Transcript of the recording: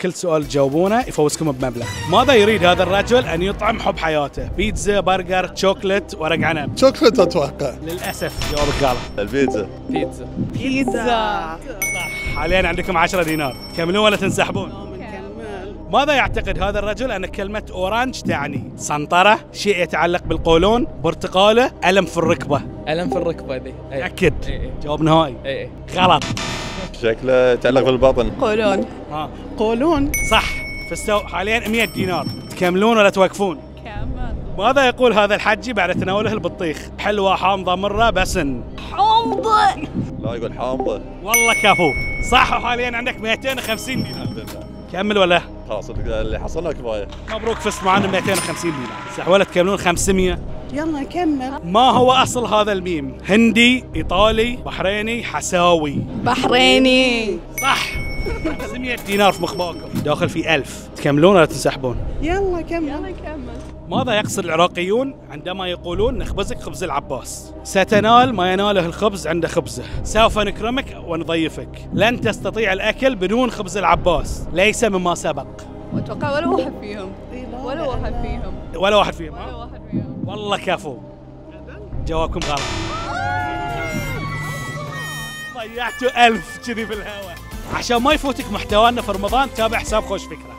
كل سؤال تجاوبونه يفوزكم بمبلغ. ماذا يريد هذا الرجل أن يطعم حب حياته؟ بيتزا، برجر، شوكلت، ورق عنب؟ شوكليت اتوقع. للأسف جوابك غلط. البيتزا. بيتزا. صح. حاليا عندكم 10 دينار، تكملون ولا تنسحبون؟ ماذا يعتقد هذا الرجل أن كلمة أورانج تعني؟ سنطرة، شيء يتعلق بالقولون، برتقالة، ألم في الركبة؟ ألم في الركبة ذي. تأكد؟ جواب نهائي؟ اي. غلط. شكله يتعلق بالبطن. قولون. قولون صح. فاستو حاليا 100 دينار، تكملون ولا توقفون؟ كمل. ماذا يقول هذا الحجي بعد تناوله البطيخ؟ حلوة، حامضة، مرة، بسن؟ حمضة. لا يقول حامضة. والله كفو صح. وحاليا عندك 250 دينار. كمل ولا؟ خلاص اللي حصلنا كفايه. مبروك فزت معنا 250 دينار. صح ولا تكملون 500؟ يلا كمل. ما هو أصل هذا الميم؟ هندي، إيطالي، بحريني، حساوي؟ بحريني. صح. 500 دينار في مخباكم، داخل في 1000. تكملون ولا تنسحبون؟ يلا كمل. ماذا يقصد العراقيون عندما يقولون نخبزك خبز العباس؟ ستنال ما يناله الخبز عند خبزه، سوف نكرمك ونضيفك، لن تستطيع الأكل بدون خبز العباس، ليس مما سبق. واتوقع ولا واحد فيهم. ولا واحد فيهم. ولا واحد فيهم. ولا واحد فيهم. والله كفو. جوابكم غلط. ضيعتوا 1000 كذي في الهواء. عشان ما يفوتك محتوانا في رمضان تابع حساب خوش فكرة.